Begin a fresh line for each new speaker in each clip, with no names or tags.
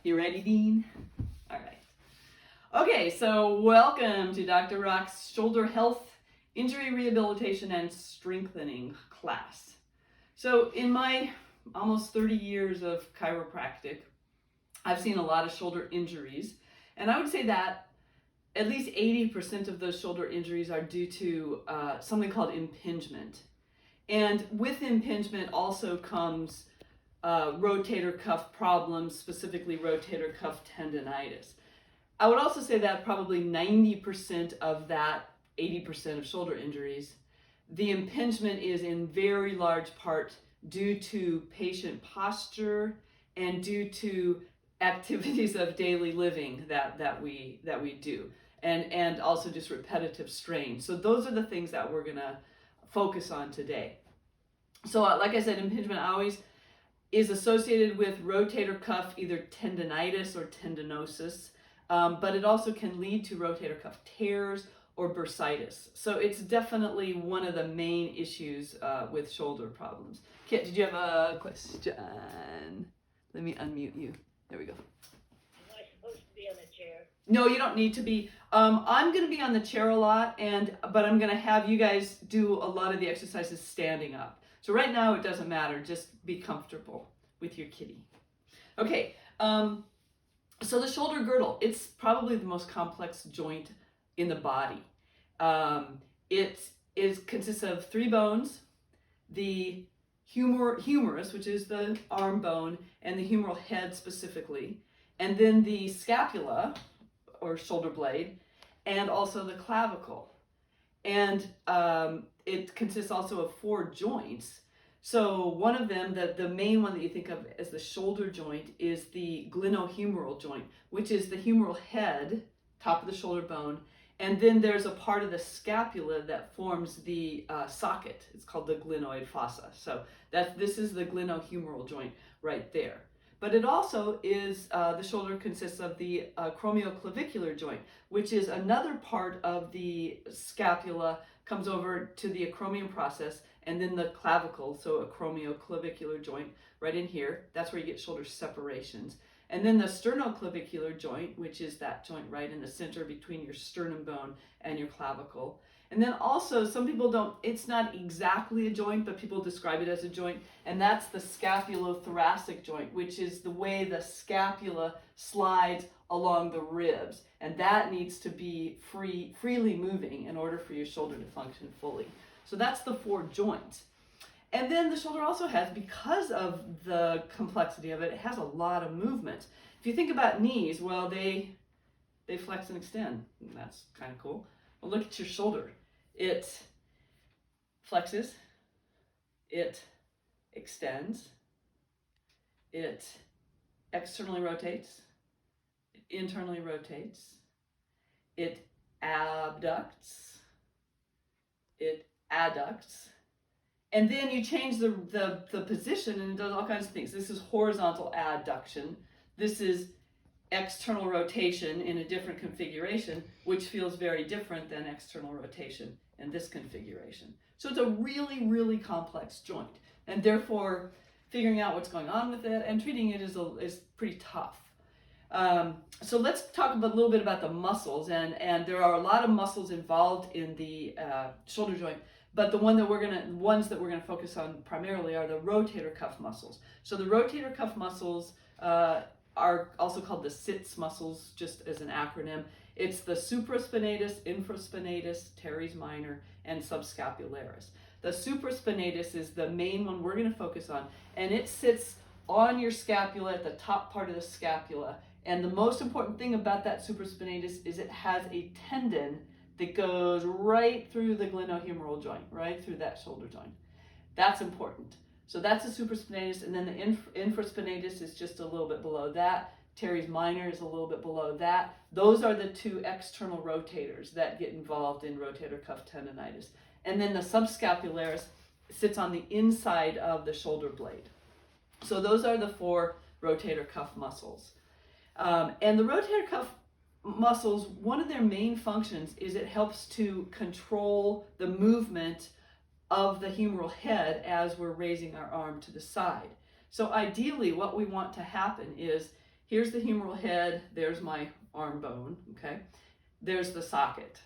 You ready, Dean? All right. Okay, so welcome to Dr. Rock's Shoulder Health, Injury Rehabilitation, and Strengthening class. So in my almost 30 years of chiropractic, I've seen a lot of shoulder injuries, and I would say that at least 80% of those shoulder injuries are due to something called impingement. And with impingement also comes rotator cuff problems, specifically rotator cuff tendonitis. I would also say that probably 90% of that 80% of shoulder injuries, the impingement is in very large part due to patient posture and due to activities of daily living that we do, and also just repetitive strain. So those are the things that we're gonna focus on today. So like I said, impingement always is associated with rotator cuff, either tendonitis or tendinosis, but it also can lead to rotator cuff tears or bursitis. So it's definitely one of the main issues with shoulder problems. Kit, did you have a question? Let me unmute you. There we go.
Am I supposed to be on the chair?
No, you don't need to be. I'm going to be on the chair a lot, but I'm going to have you guys do a lot of the exercises standing up. So right now it doesn't matter, just be comfortable with your kitty. Okay, so the shoulder girdle, it's probably the most complex joint in the body. It consists of three bones, the humerus, which is the arm bone, and the humeral head specifically, and then the scapula, or shoulder blade, and also the clavicle. And it consists also of four joints. So one of them, the main one that you think of as the shoulder joint, is the glenohumeral joint, which is the humeral head, top of the shoulder bone, and then there's a part of the scapula that forms the socket. It's called the glenoid fossa. So this is the glenohumeral joint right there. But it also is, the shoulder consists of the acromioclavicular joint, which is another part of the scapula, comes over to the acromion process, and then the clavicle, so acromioclavicular joint right in here. That's where you get shoulder separations. And then the sternoclavicular joint, which is that joint right in the center between your sternum bone and your clavicle. And then also, some people it's not exactly a joint, but people describe it as a joint, and that's the scapulothoracic joint, which is the way the scapula slides along the ribs. And that needs to be freely moving in order for your shoulder to function fully. So that's the four joints. And then the shoulder also has, because of the complexity of it, it has a lot of movement. If you think about knees, well, they flex and extend. And that's kind of cool. Well, look at your shoulder. It flexes, it extends, it externally rotates, it internally rotates, it abducts, it adducts, and then you change the position and it does all kinds of things. This is horizontal adduction. This is external rotation in a different configuration, which feels very different than external rotation in this configuration. So it's a really, really complex joint, and therefore figuring out what's going on with it and treating it is pretty tough. So let's talk a little bit about the muscles, and there are a lot of muscles involved in the shoulder joint, but the ones that we're gonna focus on primarily are the rotator cuff muscles. So the rotator cuff muscles are also called the SITS muscles, just as an acronym. It's the supraspinatus, infraspinatus, teres minor, and subscapularis. The supraspinatus is the main one we're going to focus on, and it sits on your scapula at the top part of the scapula. And the most important thing about that supraspinatus is it has a tendon that goes right through the glenohumeral joint, right through that shoulder joint. That's important. So that's the supraspinatus, and then the infraspinatus is just a little bit below that. Teres minor is a little bit below that. Those are the two external rotators that get involved in rotator cuff tendonitis. And then the subscapularis sits on the inside of the shoulder blade. So those are the four rotator cuff muscles. And the rotator cuff muscles, one of their main functions is it helps to control the movement of the humeral head as we're raising our arm to the side. So ideally what we want to happen is Here's the humeral head, there's my arm bone, okay? There's the socket.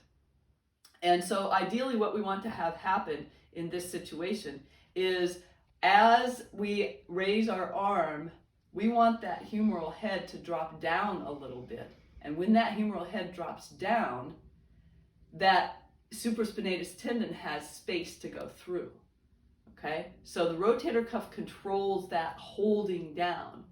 And so ideally what we want to have happen in this situation is as we raise our arm, we want that humeral head to drop down a little bit. And when that humeral head drops down, that supraspinatus tendon has space to go through, okay? So the rotator cuff controls that holding down.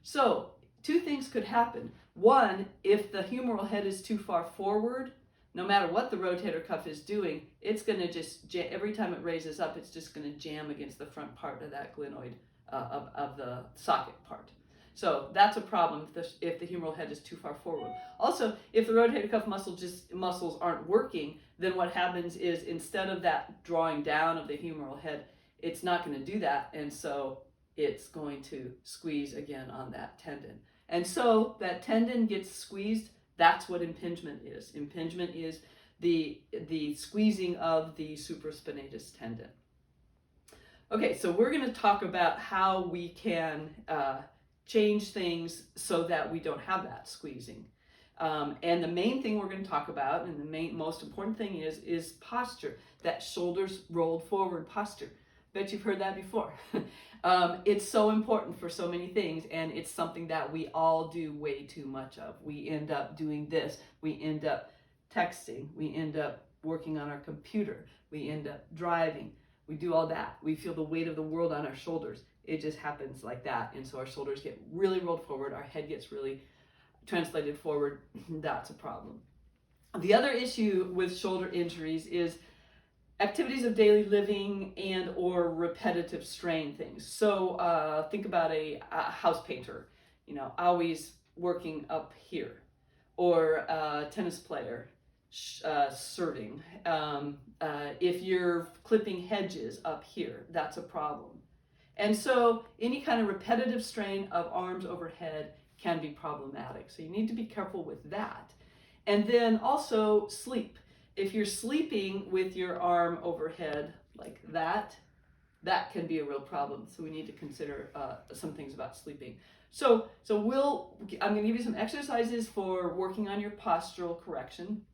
So two things could happen. One, if the humeral head is too far forward, no matter what the rotator cuff is doing, it's going to just, every time it raises up, it's just going to jam against the front part of that glenoid of the socket part. So that's a problem if the humeral head is too far forward. Also, if the rotator cuff muscles aren't working, then what happens is instead of that drawing down of the humeral head, it's not going to do that, and so it's going to squeeze again on that tendon. And so that tendon gets squeezed. That's what impingement is. Impingement is the squeezing of the supraspinatus tendon. Okay, so we're going to talk about how we can change things so that we don't have that squeezing. And the main thing we're going to talk about, and the most important thing is posture, that shoulders rolled forward posture. Bet you've heard that before. It's so important for so many things, and it's something that we all do way too much of. We end up doing this. We end up texting. We end up working on our computer. We end up driving. We do all that. We feel the weight of the world on our shoulders. It just happens like that, and so our shoulders get really rolled forward. Our head gets really translated forward. That's a problem. The other issue with shoulder injuries is activities of daily living and or repetitive strain things. So think about a house painter, always working up here, or a tennis player serving. If you're clipping hedges up here, that's a problem. And so any kind of repetitive strain of arms overhead can be problematic. So you need to be careful with that. And then also sleep. If you're sleeping with your arm overhead like that, that can be a real problem. So we need to consider some things about sleeping. So I'm going to give you some exercises for working on your postural correction.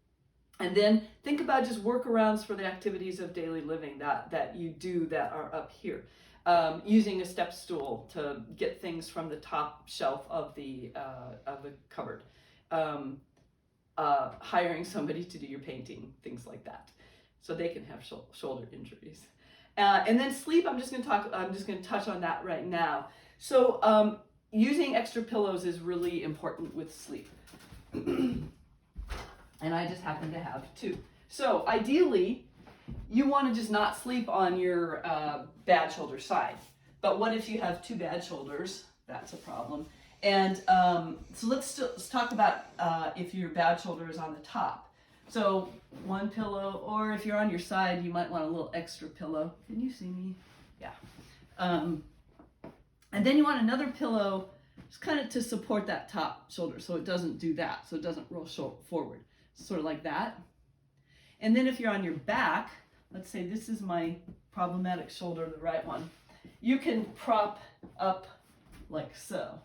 And then think about just workarounds for the activities of daily living that you do that are up here. Using a step stool to get things from the top shelf of the cupboard. Hiring somebody to do your painting, things like that, so they can have shoulder injuries. And then sleep, I'm just going to touch on that right now. So using extra pillows is really important with sleep. And I just happen to have two. So ideally, you want to just not sleep on your bad shoulder side. But what if you have two bad shoulders? That's a problem. And so let's talk about if your bad shoulder is on the top. So one pillow, or if you're on your side, you might want a little extra pillow. Can you see me? Yeah. And then you want another pillow just kind of to support that top shoulder so it doesn't do that, so it doesn't roll forward. Sort of like that. And then if you're on your back, let's say this is my problematic shoulder, the right one, you can prop up like so.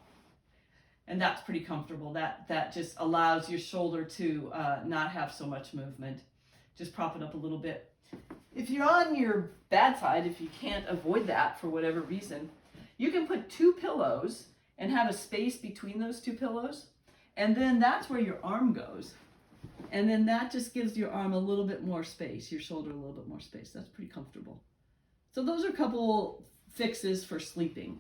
And that's pretty comfortable. That just allows your shoulder to not have so much movement. Just prop it up a little bit. If you're on your bad side, if you can't avoid that for whatever reason, you can put two pillows and have a space between those two pillows. And then that's where your arm goes. And then that just gives your arm a little bit more space, your shoulder a little bit more space. That's pretty comfortable. So those are a couple fixes for sleeping.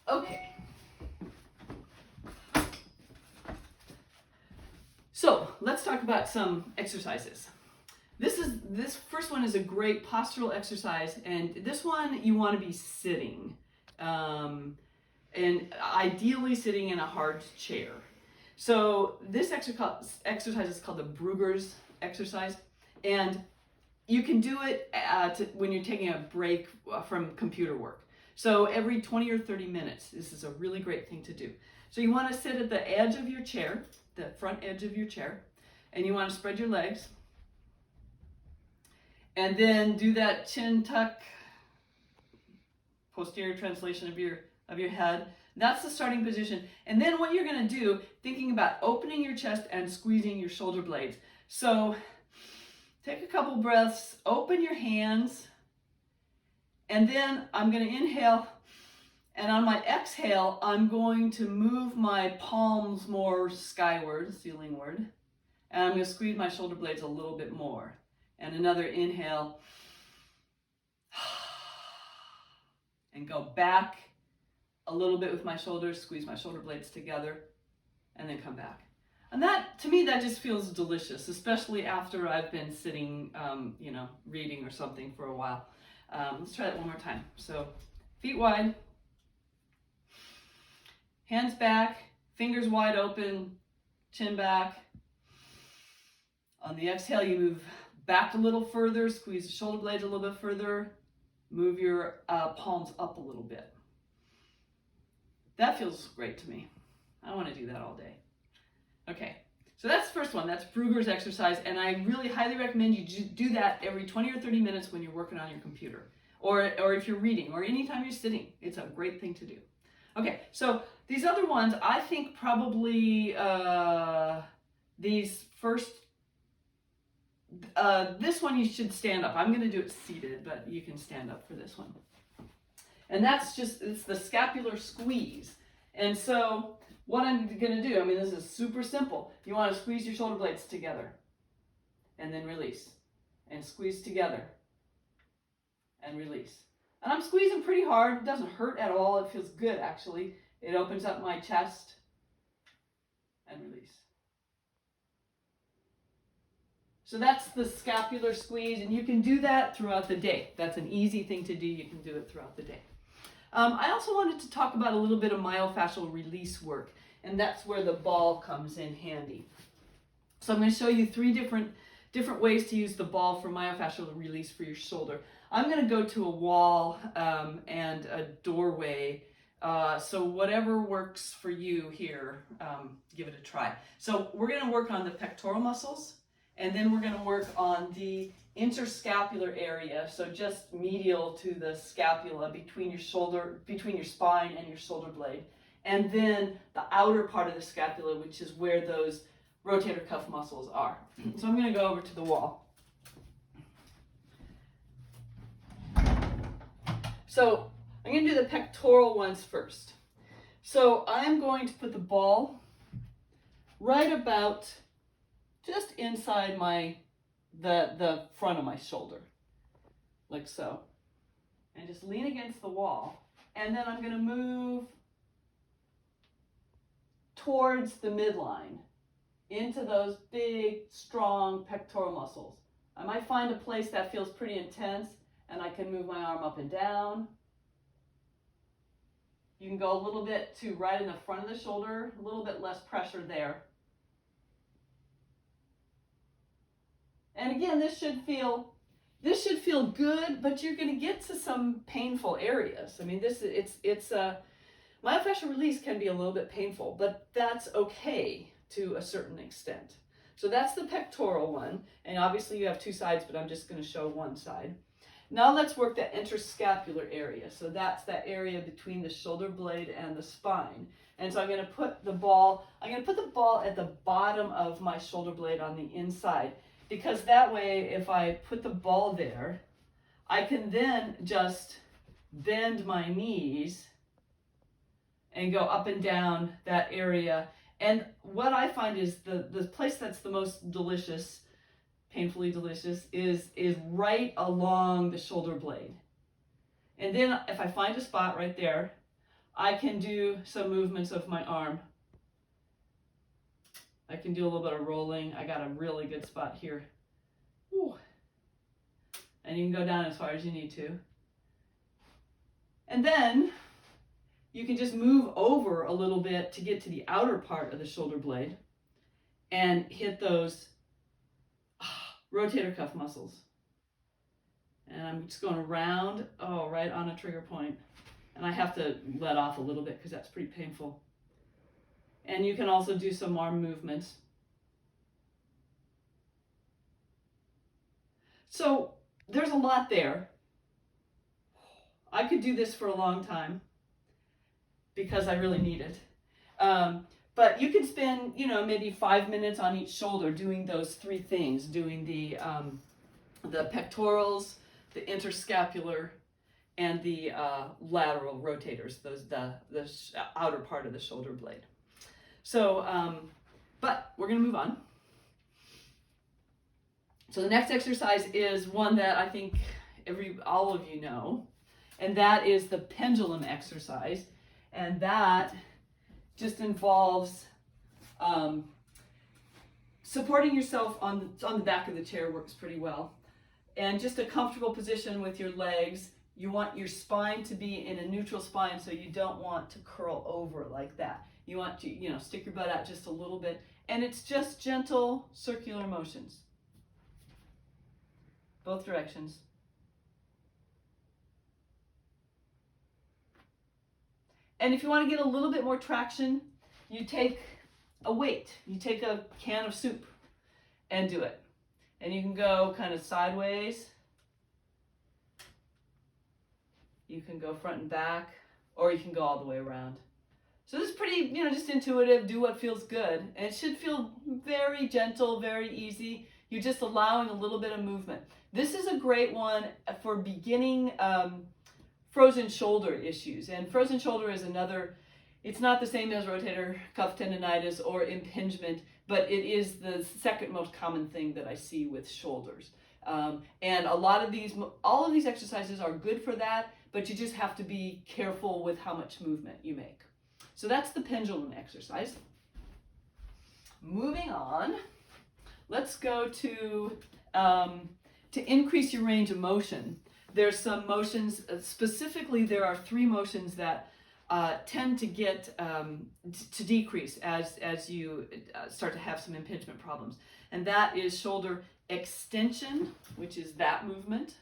Okay. So let's talk about some exercises. This first one is a great postural exercise, and this one you want to be sitting. And ideally sitting in a hard chair. So this exercise is called the Brugger's exercise, and you can do it when you're taking a break from computer work. So every 20 or 30 minutes, this is a really great thing to do. So you want to sit at the edge of your chair, the front edge of your chair, and you want to spread your legs. And then do that chin tuck, posterior translation of your head. That's the starting position. And then what you're going to do, thinking about opening your chest and squeezing your shoulder blades. So take a couple breaths, open your hands, and then I'm going to inhale, and on my exhale, I'm going to move my palms more skyward, ceilingward, and I'm going to squeeze my shoulder blades a little bit more. And another inhale, and go back a little bit with my shoulders, squeeze my shoulder blades together, and then come back. And that, to me, that just feels delicious, especially after I've been sitting, reading or something for a while. Let's try that one more time. So, feet wide, hands back, fingers wide open, chin back. On the exhale, you move back a little further, squeeze the shoulder blades a little bit further, move your palms up a little bit. That feels great to me. I want to do that all day. Okay, so that's the first one. That's Brugger's exercise, and I really highly recommend you do that every 20 or 30 minutes when you're working on your computer, or if you're reading, or anytime you're sitting. It's a great thing to do. Okay, so these other ones, I think probably these first, this one you should stand up. I'm going to do it seated, but you can stand up for this one. And it's the scapular squeeze. And so what I'm going to do, this is super simple. You want to squeeze your shoulder blades together and then release, and squeeze together and release. And I'm squeezing pretty hard. It doesn't hurt at all. It feels good, actually. It opens up my chest and release. So that's the scapular squeeze, and you can do that throughout the day. That's an easy thing to do. You can do it throughout the day. I also wanted to talk about a little bit of myofascial release work, and that's where the ball comes in handy. So I'm going to show you three different ways to use the ball for myofascial release for your shoulder. I'm going to go to a wall and a doorway, so whatever works for you here, give it a try. So we're going to work on the pectoral muscles, and then we're going to work on the interscapular area, so just medial to the scapula between your spine and your shoulder blade, and then the outer part of the scapula, which is where those rotator cuff muscles are. So I'm going to go over to the wall. So I'm going to do the pectoral ones first. So I'm going to put the ball right about just inside the front of my shoulder, like so, and just lean against the wall, and then I'm going to move towards the midline into those big, strong pectoral muscles. I might find a place that feels pretty intense, and I can move my arm up and down. You can go a little bit to right in the front of the shoulder, a little bit less pressure there. And again, this should feel good, but you're going to get to some painful areas. Myofascial release can be a little bit painful, but that's okay to a certain extent. So that's the pectoral one, and obviously you have two sides, but I'm just going to show one side. Now let's work the interscapular area. So that's that area between the shoulder blade and the spine. And so I'm going to put the ball at the bottom of my shoulder blade on the inside. Because that way, if I put the ball there, I can then just bend my knees and go up and down that area. And what I find is the place that's the most delicious, painfully delicious, is right along the shoulder blade. And then if I find a spot right there, I can do some movements of my arm. I can do a little bit of rolling. I got a really good spot here. Whew. And you can go down as far as you need to. And then you can just move over a little bit to get to the outer part of the shoulder blade and hit those rotator cuff muscles. And I'm just going around, right on a trigger point. And I have to let off a little bit because that's pretty painful. And you can also do some arm movements. So there's a lot there. I could do this for a long time because I really need it. But you can spend, maybe 5 minutes on each shoulder doing those three things, doing the pectorals, the interscapular, and the lateral rotators, the outer part of the shoulder blade. So, but we're going to move on. So the next exercise is one that I think all of you know, and that is the pendulum exercise, and that just involves supporting yourself on the back of the chair. Works pretty well, and just a comfortable position with your legs. You want your spine to be in a neutral spine, so you don't want to curl over like that. You want to, stick your butt out just a little bit, and it's just gentle circular motions, both directions. And if you want to get a little bit more traction, you take a weight. You take a can of soup and do it. And you can go kind of sideways. You can go front and back, or you can go all the way around. So this is pretty, just intuitive. Do what feels good. And it should feel very gentle, very easy. You're just allowing a little bit of movement. This is a great one for beginning frozen shoulder issues. And frozen shoulder is it's not the same as rotator cuff tendonitis or impingement, but it is the second most common thing that I see with shoulders. And all of these exercises are good for that, but you just have to be careful with how much movement you make. So that's the pendulum exercise. Moving on, let's go to increase your range of motion. There's some motions, specifically there are 3 motions that tend to get to decrease as you start to have some impingement problems. And that is shoulder extension, which is that movement,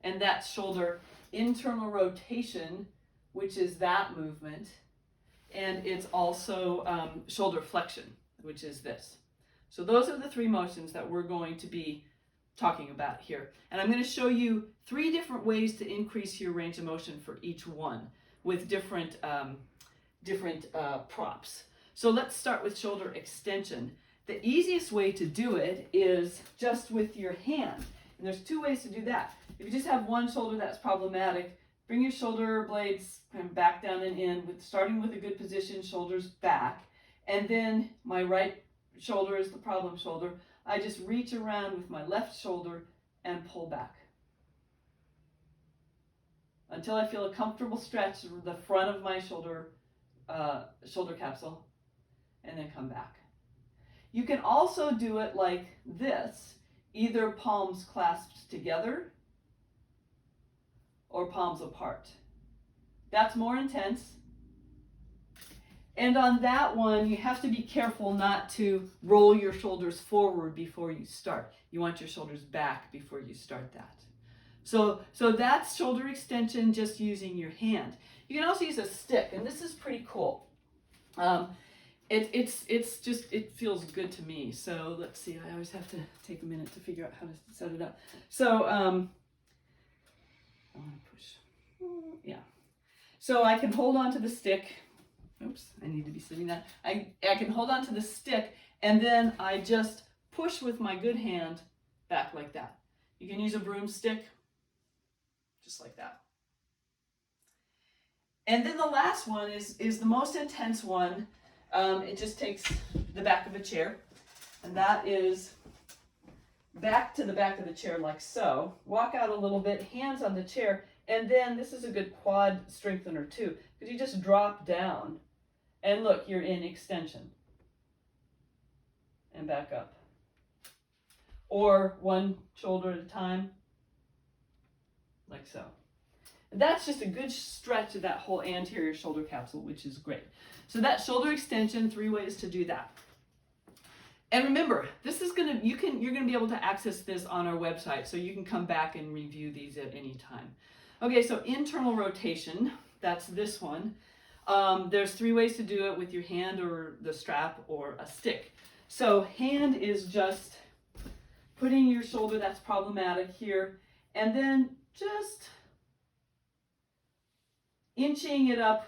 and that's shoulder internal rotation, which is that movement, and it's also shoulder flexion, which is this. So those are the 3 motions that we're going to be talking about here. And I'm going to show you 3 different ways to increase your range of motion for each one with different props. So let's start with shoulder extension. The easiest way to do it is just with your hand. And there's 2 ways to do that. If you just have one shoulder that's problematic, bring your shoulder blades kind of back down and in, starting with a good position, shoulders back. And then my right shoulder is the problem shoulder. I just reach around with my left shoulder and pull back until I feel a comfortable stretch of the front of my shoulder capsule, and then come back. You can also do it like this, either palms clasped together or palms apart. That's more intense. And on that one, you have to be careful not to roll your shoulders forward before you start. You want your shoulders back before you start that. So that's shoulder extension just using your hand. You can also use a stick, and this is pretty cool. It feels good to me. So let's see, I always have to take a minute to figure out how to set it up. So I want to push, yeah. So I can hold on to the stick. Oops, I need to be sitting down. I can hold on to the stick, and then I just push with my good hand back like that. You can use a broomstick, just like that. And then the last one is the most intense one. It just takes the back of a chair, and that is back to the back of the chair like so. Walk out a little bit, hands on the chair, and then this is a good quad strengthener too, because you just drop down. And look, you're in extension. And back up. Or one shoulder at a time, like so. And that's just a good stretch of that whole anterior shoulder capsule, which is great. So that shoulder extension, 3 ways to do that. And remember, this is you're gonna be able to access this on our website, so you can come back and review these at any time. Okay, so internal rotation, that's this one. There's 3 ways to do it with your hand or the strap or a stick. So hand is just putting your shoulder that's problematic here, And then just inching it up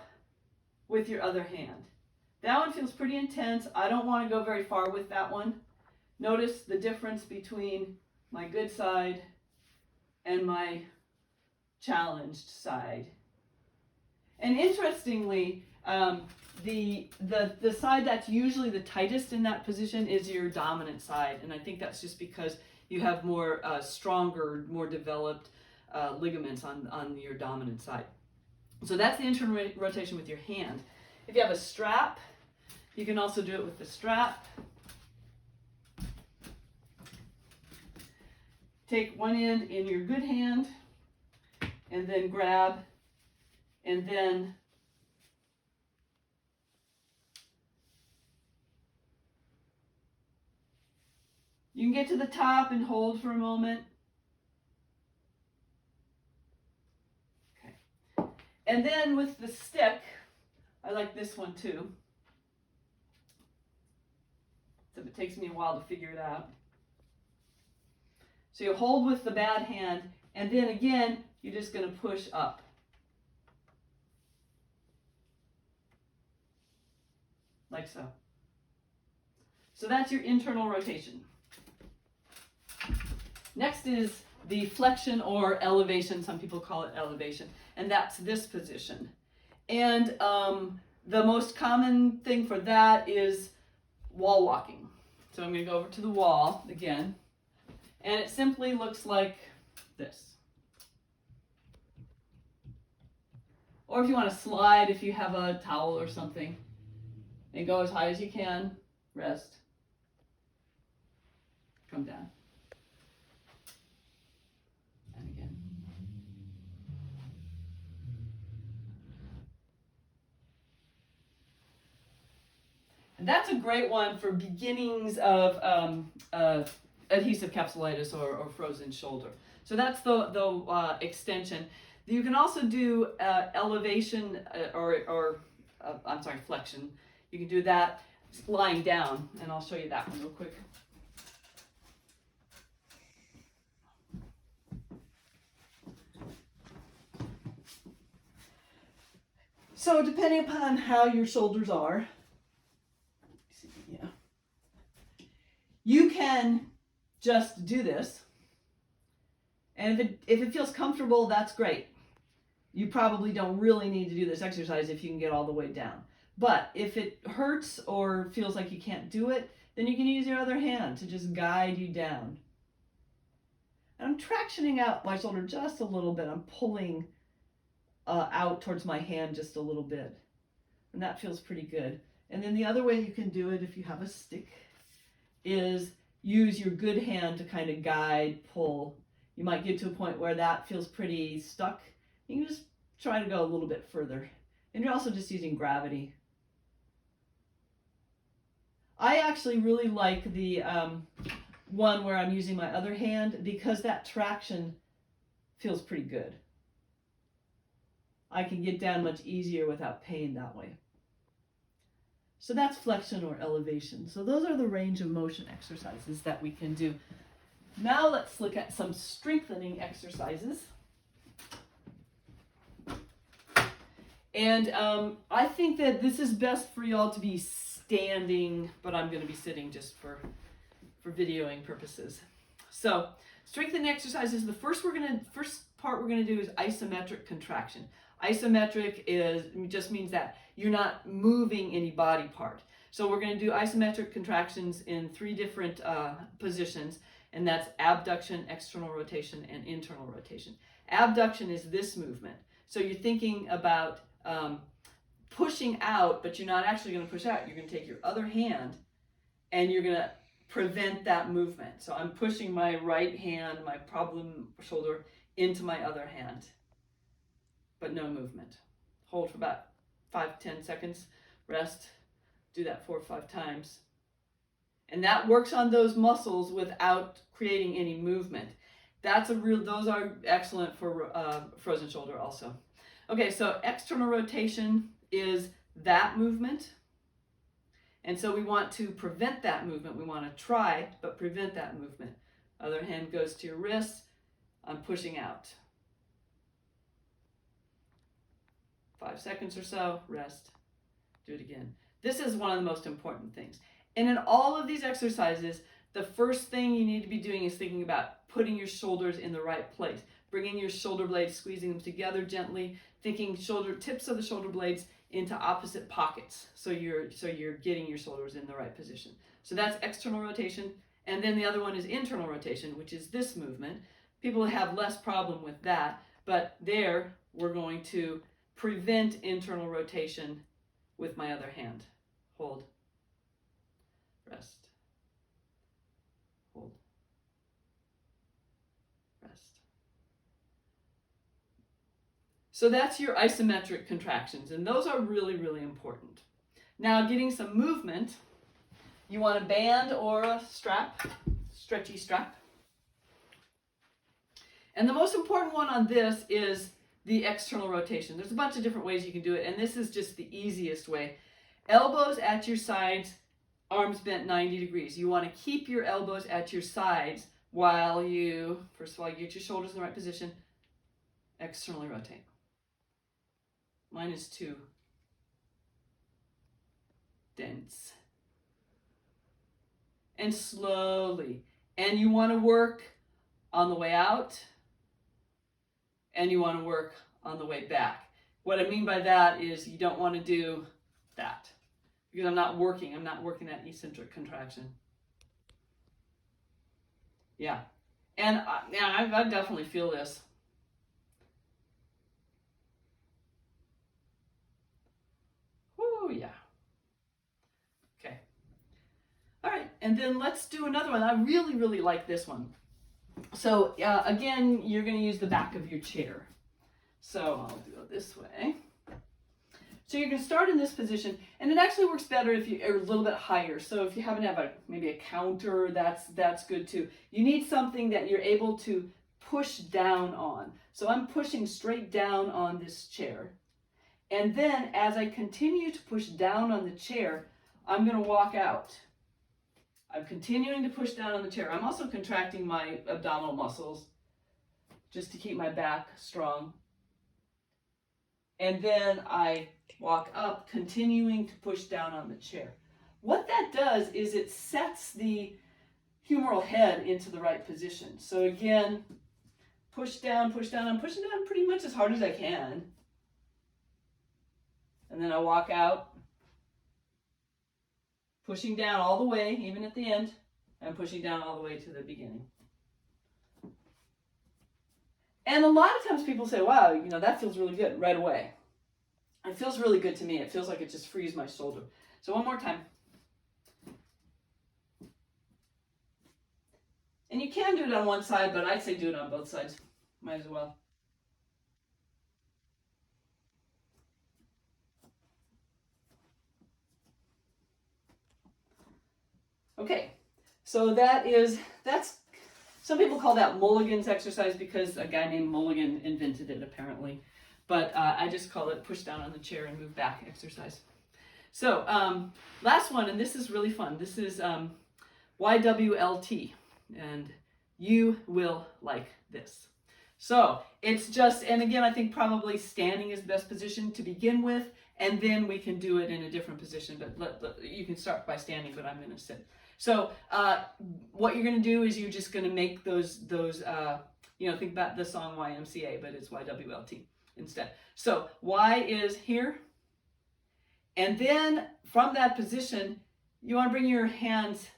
with your other hand. That one feels pretty intense. I don't want to go very far with that one. Notice the difference between my good side and my challenged side. And interestingly, the side that's usually the tightest in that position is your dominant side, and I think that's just because you have more stronger, more developed ligaments on your dominant side. So that's the internal rotation with your hand. If you have a strap, you can also do it with the strap. Take one end in your good hand and then grab, and then you can get to the top and hold for a moment. Okay. And then with the stick, I like this one too. So it takes me a while to figure it out. So you hold with the bad hand, and then again, you're just going to push up. Like so. So that's your internal rotation. Next is the flexion or elevation. Some people call it elevation, and that's this position. And the most common thing for that is wall walking. So I'm going to go over to the wall again, and it simply looks like this. Or if you want to slide, if you have a towel or something, and go as high as you can, rest, come down. And again. And that's a great one for beginnings of adhesive capsulitis or frozen shoulder. So that's the extension. You can also do elevation flexion. You can do that lying down, and I'll show you that one real quick. So depending upon how your shoulders are, you can just do this, and if it feels comfortable, that's great. You probably don't really need to do this exercise if you can get all the way down. But if it hurts or feels like you can't do it, then you can use your other hand to just guide you down. And I'm tractioning out my shoulder just a little bit. I'm pulling out towards my hand just a little bit. And that feels pretty good. And then the other way you can do it, if you have a stick, is use your good hand to kind of guide, pull. You might get to a point where that feels pretty stuck. You can just try to go a little bit further. And you're also just using gravity. I actually really like the one where I'm using my other hand because that traction feels pretty good. I can get down much easier without pain that way. So that's flexion or elevation. So those are the range of motion exercises that we can do. Now let's look at some strengthening exercises. And I think that this is best for y'all to be standing, but I'm going to be sitting just for videoing purposes. So strengthening exercises, the first part we're going to do is isometric contraction. Isometric just means that you're not moving any body part. So we're going to do isometric contractions in 3 different positions, and that's abduction, external rotation, and internal rotation. Abduction is this movement. So you're thinking about pushing out, but you're not actually going to push out. You're going to take your other hand and you're going to prevent that movement. So I'm pushing my right hand, my problem shoulder, into my other hand, but no movement. Hold for about 5-10 seconds, rest, do that 4 or 5 times. And that works on those muscles without creating any movement. Those are excellent for frozen shoulder also. Okay, so external rotation is that movement. And so we want to prevent that movement. We want to try, but prevent that movement. Other hand goes to your wrist, I'm pushing out. 5 seconds or so, rest, do it again. This is one of the most important things. And in all of these exercises, the first thing you need to be doing is thinking about putting your shoulders in the right place, bringing your shoulder blades, squeezing them together gently, thinking tips of the shoulder blades into opposite pockets. So you're getting your shoulders in the right position. So that's external rotation. And then the other one is internal rotation, which is this movement. People have less problem with that, but there we're going to prevent internal rotation with my other hand. Hold, rest, hold, rest. So that's your isometric contractions, and those are really, really important. Now, getting some movement, you want a band or a strap, stretchy strap. And the most important one on this is the external rotation. There's a bunch of different ways you can do it, and this is just the easiest way. Elbows at your sides, arms bent 90 degrees. You want to keep your elbows at your sides while you, first of all, you get your shoulders in the right position, externally rotate. Mine is too dense. And slowly. And you want to work on the way out, and you want to work on the way back. What I mean by that is you don't want to do that, because I'm not working that eccentric contraction. Yeah. And I definitely feel this. Oh yeah. Okay. All right, and then let's do another one. I really, really like this one. So again, you're going to use the back of your chair. So I'll do it this way. So you're going to start in this position, and it actually works better if you're a little bit higher. So if you happen to have maybe a counter, that's good too. You need something that you're able to push down on. So I'm pushing straight down on this chair. And then as I continue to push down on the chair, I'm going to walk out. I'm continuing to push down on the chair. I'm also contracting my abdominal muscles just to keep my back strong. And then I walk up, continuing to push down on the chair. What that does is it sets the humeral head into the right position. So again, push down, push down. I'm pushing down pretty much as hard as I can. And then I walk out, pushing down all the way, even at the end, and pushing down all the way to the beginning. And a lot of times people say, wow, that feels really good right away. It feels really good to me. It feels like it just frees my shoulder. So one more time. And you can do it on one side, but I'd say do it on both sides. Might as well. Okay, so that's, some people call that Mulligan's exercise because a guy named Mulligan invented it apparently. But I just call it push down on the chair and move back exercise. So last one, and this is really fun. This is YWLT, and you will like this. So it's just, and again, I think probably standing is the best position to begin with, and then we can do it in a different position, but you can start by standing, but I'm going to sit. So what you're going to do is you're just going to make those think about the song YMCA, but it's YWLT instead. So Y is here, and then from that position, you want to bring your hands,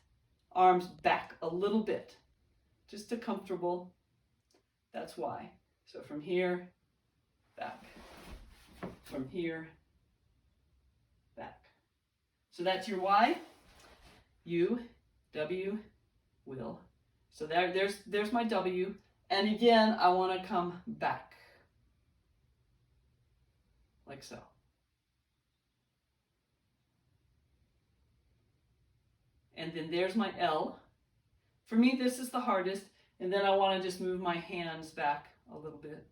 arms back a little bit, just to comfortable. That's Y. So from here, back. From here, back. So that's your Y. U, W, will. So there's my W. And again, I want to come back. Like so. And then there's my L. For me, this is the hardest. And then I want to just move my hands back a little bit.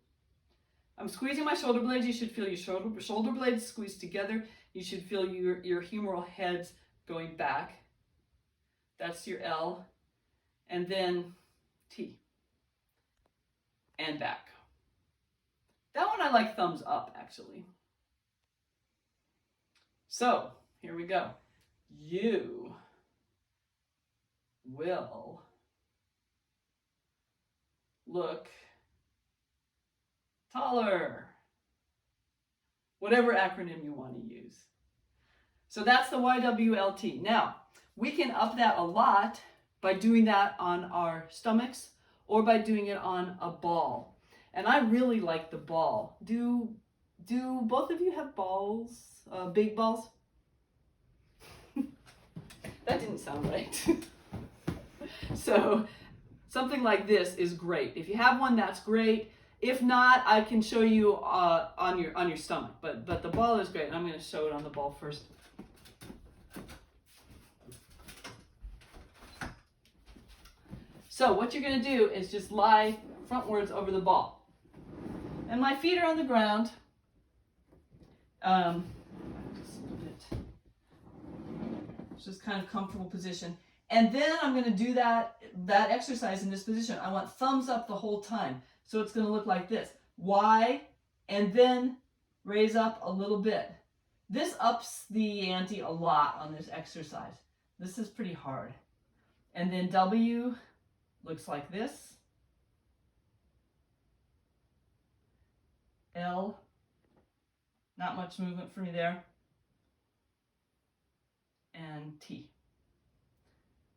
I'm squeezing my shoulder blades. You should feel your shoulder blades squeezed together. You should feel your humeral heads going back. That's your L. And then T. and back. That one I like thumbs up, actually. So, here we go. You will look taller. Whatever acronym you want to use. So that's the YWLT. Now, we can up that a lot by doing that on our stomachs or by doing it on a ball. And I really like the ball. Do both of you have balls? Big balls? That didn't sound right. So something like this is great. If you have one, that's great. If not, I can show you on your stomach. But the ball is great. I'm going to show it on the ball first. So what you're going to do is just lie frontwards over the ball. And my feet are on the ground. It's just kind of comfortable position. And then I'm going to do that exercise in this position. I want thumbs up the whole time. So it's going to look like this. Y, and then raise up a little bit. This ups the ante a lot on this exercise. This is pretty hard. And then W looks like this. L, not much movement for me there. And T.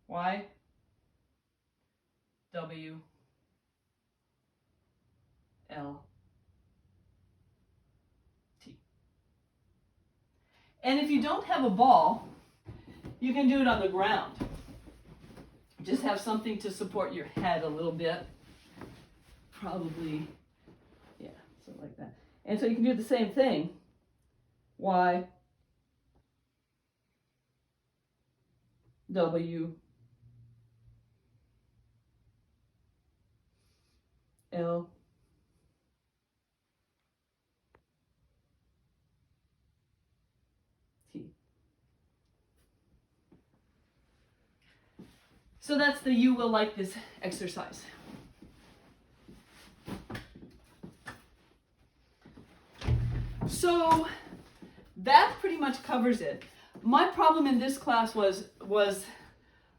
Y, W, L, T. And if you don't have a ball, you can do it on the ground. Just have something to support your head a little bit. Probably, yeah, something like that. And so you can do the same thing. Y, W, L, T. So that's the you will like this exercise. So that pretty much covers it. My problem in this class was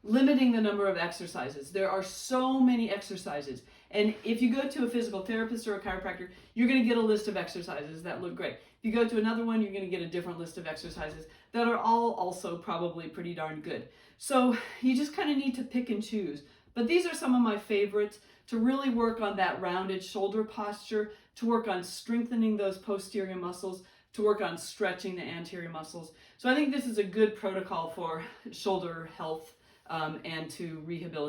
limiting the number of exercises. There are so many exercises. And if you go to a physical therapist or a chiropractor, you're going to get a list of exercises that look great. If you go to another one, you're going to get a different list of exercises that are all also probably pretty darn good. So you just kind of need to pick and choose. But these are some of my favorites to really work on that rounded shoulder posture, to work on strengthening those posterior muscles, to work on stretching the anterior muscles. So I think this is a good protocol for shoulder health and to rehabilitate.